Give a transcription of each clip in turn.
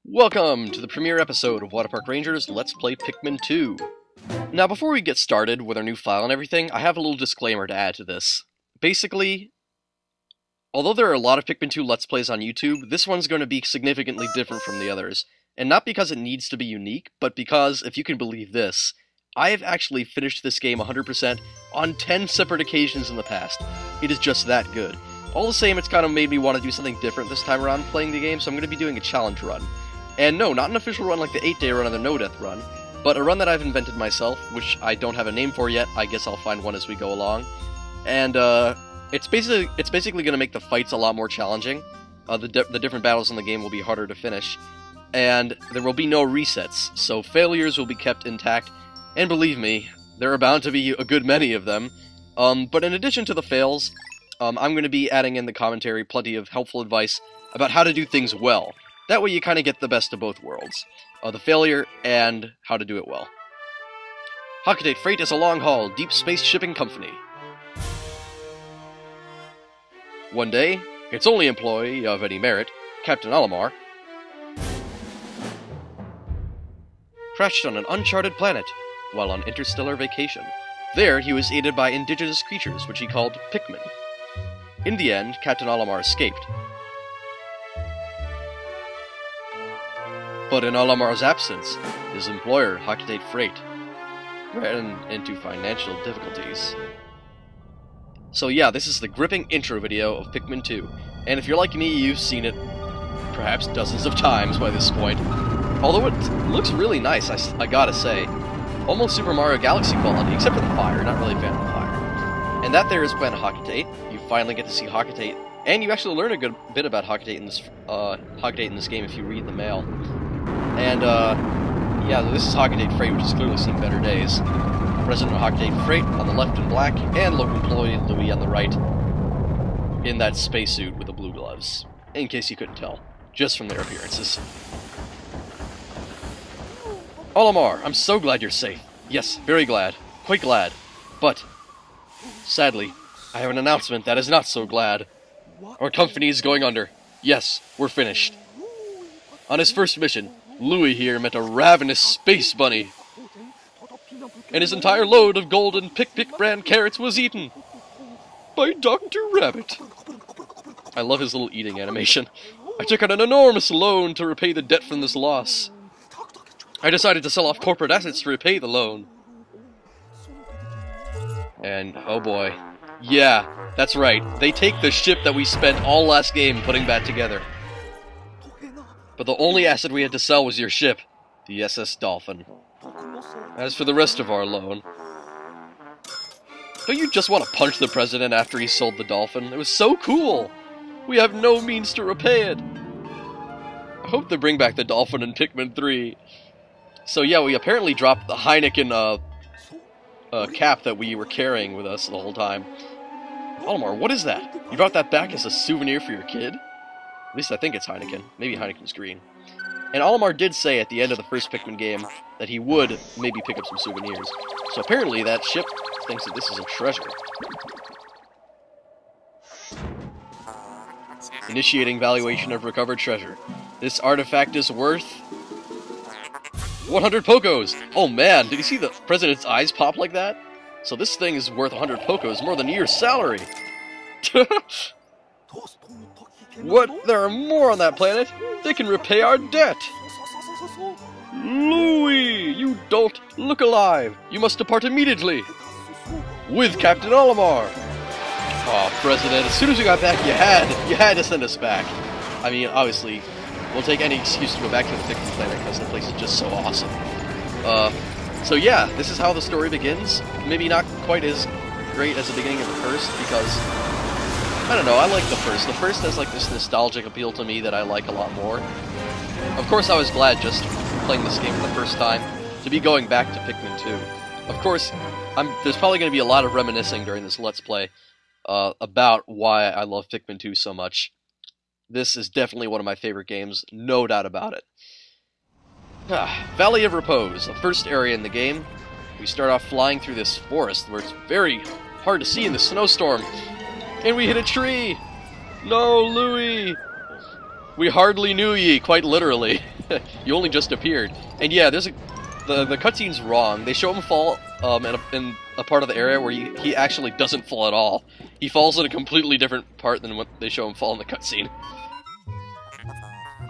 Welcome to the premiere episode of WaterparkRanger's Let's Play Pikmin 2. Now, before we get started with our new file and everything, I have a little disclaimer to add to this. Basically, although there are a lot of Pikmin 2 Let's Plays on YouTube, this one's going to be significantly different from the others. And not because it needs to be unique, but because, if you can believe this, I have actually finished this game 100% on 10 separate occasions in the past. It is just that good. All the same, it's kind of made me want to do something different this time around playing the game, so I'm going to be doing a challenge run. And no, not an official run like the 8-day run or the no-death run, but a run that I've invented myself, which I don't have a name for yet. I guess I'll find one as we go along. And it's basically going to make the fights a lot more challenging. The different battles in the game will be harder to finish. And there will be no resets, so failures will be kept intact. And believe me, there are bound to be a good many of them. But in addition to the fails, I'm going to be adding in the commentary plenty of helpful advice about how to do things well. That way you kind of get the best of both worlds. The failure and how to do it well. Hockatate Freight is a long-haul, deep space shipping company. One day, its only employee of any merit, Captain Olimar, crashed on an uncharted planet while on interstellar vacation. There, he was aided by indigenous creatures, which he called Pikmin. In the end, Captain Olimar escaped. But in Olimar's absence, his employer, Hockatate Freight, ran into financial difficulties. So yeah, this is the gripping intro video of Pikmin 2, and if you're like me, you've seen it perhaps dozens of times by this point. Although it looks really nice, I gotta say. Almost Super Mario Galaxy quality, except for the fire, not really a fan of the fire. And that there is Planet Hockatate. You finally get to see Hockatate, and you actually learn a good bit about Hockatate in this game if you read the mail. And, yeah, this is Hockatate Freight, which has clearly seen better days. President of Hockatate Freight on the left in black, and local employee Louis on the right, in that spacesuit with the blue gloves. In case you couldn't tell, just from their appearances. Olimar, I'm so glad you're safe. Yes, very glad. Quite glad. But, sadly, I have an announcement that is not so glad. Our company is going under. Yes, we're finished. On his first mission, Louis here met a ravenous space bunny, and his entire load of golden Pick brand carrots was eaten by Dr. Rabbit. I love his little eating animation. I took out an enormous loan to repay the debt from this loss. I decided to sell off corporate assets to repay the loan. And, oh boy. Yeah, that's right. They take the ship that we spent all last game putting back together. But the only asset we had to sell was your ship, the SS Dolphin. As for the rest of our loan... Don't you just want to punch the president after he sold the Dolphin? It was so cool! We have no means to repay it! I hope they bring back the Dolphin in Pikmin 3. So yeah, we apparently dropped the Heineken cap that we were carrying with us the whole time. Olimar, what is that? You brought that back as a souvenir for your kid? At least I think it's Heineken. Maybe Heineken's green. And Olimar did say at the end of the first Pikmin game that he would maybe pick up some souvenirs. So apparently that ship thinks that this is a treasure. Initiating valuation of recovered treasure. This artifact is worth 100 Pokos! Oh man, did you see the president's eyes pop like that? So this thing is worth 100 Pokos, more than a year's salary! What? There are more on that planet? They can repay our debt! Louis! You dolt! Look alive! You must depart immediately! With Captain Olimar! Aw, President, as soon as we got back, you had to send us back. I mean, obviously, we'll take any excuse to go back to the Pikmin planet because the place is just so awesome. So yeah, this is how the story begins. Maybe not quite as great as the beginning of the first, because I don't know, I like the first. The first has like this nostalgic appeal to me that I like a lot more. Of course, I was glad just playing this game for the first time to be going back to Pikmin 2. Of course, there's probably going to be a lot of reminiscing during this Let's Play about why I love Pikmin 2 so much. This is definitely one of my favorite games, no doubt about it. Valley of Repose, the first area in the game. We start off flying through this forest where it's very hard to see in the snowstorm. And we hit a tree! No, Louis! We hardly knew ye, quite literally. You only just appeared. And yeah, the cutscene's wrong. They show him fall in a part of the area where he actually doesn't fall at all. He falls in a completely different part than what they show him fall in the cutscene.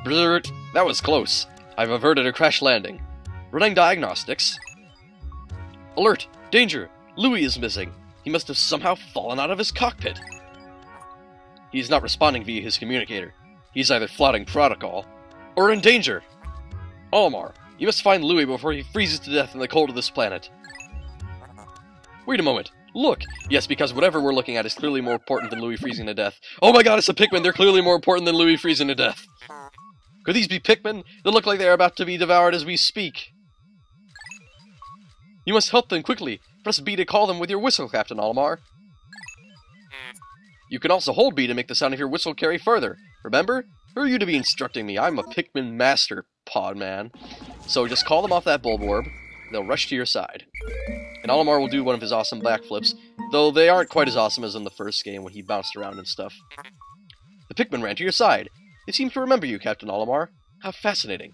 Brrrt, that was close. I've averted a crash landing. Running diagnostics. Alert! Danger! Louis is missing. He must have somehow fallen out of his cockpit. He is not responding via his communicator. He's either flouting protocol or in danger. Olimar, you must find Louis before he freezes to death in the cold of this planet. Wait a moment. Look! Yes, because whatever we're looking at is clearly more important than Louis freezing to death. Oh my god, it's a Pikmin! They're clearly more important than Louis freezing to death. Could these be Pikmin? They look like they are about to be devoured as we speak. You must help them quickly. Press B to call them with your whistle, Captain Olimar. You can also hold B to make the sound of your whistle carry further. Remember? Who are you to be instructing me? I'm a Pikmin master, Podman. So just call them off that Bulborb. They'll rush to your side. And Olimar will do one of his awesome backflips, though they aren't quite as awesome as in the first game when he bounced around and stuff. The Pikmin ran to your side. They seem to remember you, Captain Olimar. How fascinating.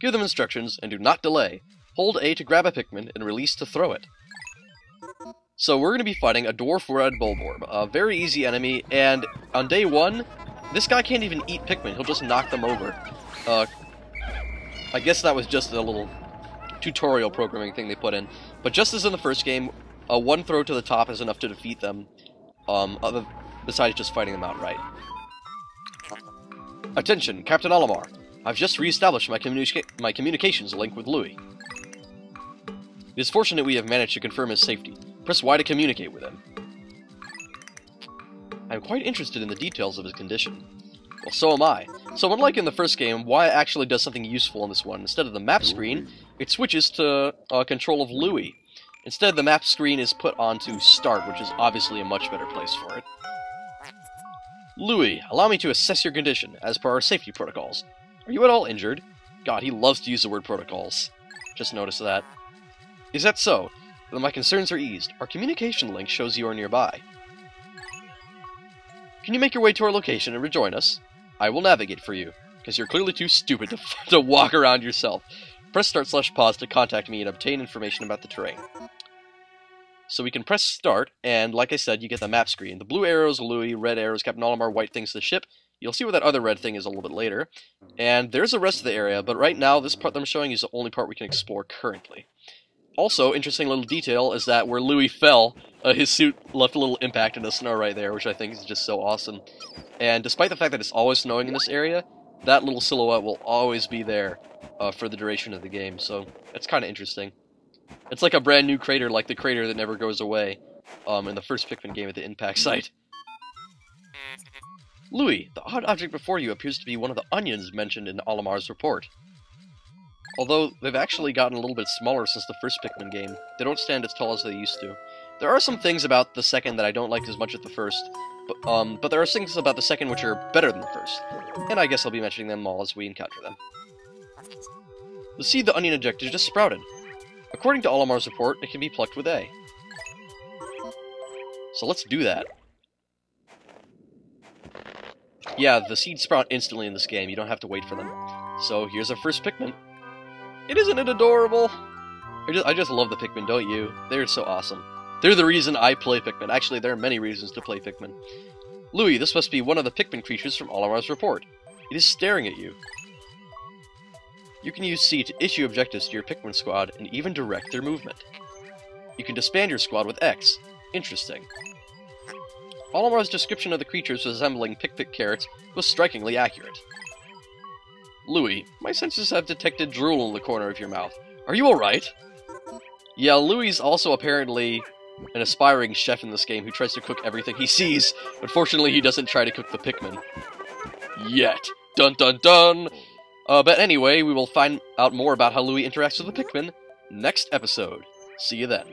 Give them instructions, and do not delay. Hold A to grab a Pikmin, and release to throw it. So we're going to be fighting a Dwarf Red Bulborb, a very easy enemy, and on day 1, this guy can't even eat Pikmin, he'll just knock them over. I guess that was just a little tutorial programming thing they put in. But just as in the first game, one throw to the top is enough to defeat them, besides just fighting them outright. Attention, Captain Olimar. I've just re-established my communications link with Louis. It is fortunate we have managed to confirm his safety. Press Y to communicate with him. I'm quite interested in the details of his condition. Well, so am I. So unlike in the first game, Y actually does something useful in this one. Instead of the map screen, it switches to control of Louis. Instead, the map screen is put onto Start, which is obviously a much better place for it. Louis, allow me to assess your condition, as per our safety protocols. Are you at all injured? God, he loves to use the word protocols. Just noticed that. Is that so? Then my concerns are eased. Our communication link shows you are nearby. Can you make your way to our location and rejoin us? I will navigate for you, because you're clearly too stupid to walk around yourself. Press start/pause to contact me and obtain information about the terrain. So we can press start, and like I said, you get the map screen. The blue arrows, Louis, red arrows, Captain Olimar, white thing's the ship. You'll see where that other red thing is a little bit later. And there's the rest of the area, but right now, this part that I'm showing is the only part we can explore currently. Also, interesting little detail is that where Louis fell, his suit left a little impact in the snow right there, which I think is just so awesome. And despite the fact that it's always snowing in this area, that little silhouette will always be there for the duration of the game, so it's kind of interesting. It's like a brand new crater, like the crater that never goes away in the first Pikmin game at the impact site. Louis, the odd object before you appears to be one of the onions mentioned in Olimar's report. Although they've actually gotten a little bit smaller since the first Pikmin game, they don't stand as tall as they used to. There are some things about the second that I don't like as much as the first, but there are things about the second which are better than the first, and I guess I'll be mentioning them all as we encounter them. The seed the onion ejected just sprouted. According to Olimar's report, it can be plucked with A. So let's do that. Yeah, the seeds sprout instantly in this game, you don't have to wait for them. So here's our first Pikmin. Isn't it adorable? I just love the Pikmin, don't you? They're so awesome. They're the reason I play Pikmin. Actually, there are many reasons to play Pikmin. Louis, this must be one of the Pikmin creatures from Olimar's report. It is staring at you. You can use C to issue objectives to your Pikmin squad and even direct their movement. You can disband your squad with X. Interesting. Olimar's description of the creatures resembling Pick-Pick carrots was strikingly accurate. Louis, my senses have detected drool in the corner of your mouth. Are you alright? Yeah, Louis also apparently an aspiring chef in this game who tries to cook everything he sees. Unfortunately, he doesn't try to cook the Pikmin. Yet. Dun dun dun! But anyway, we will find out more about how Louis interacts with the Pikmin next episode. See you then.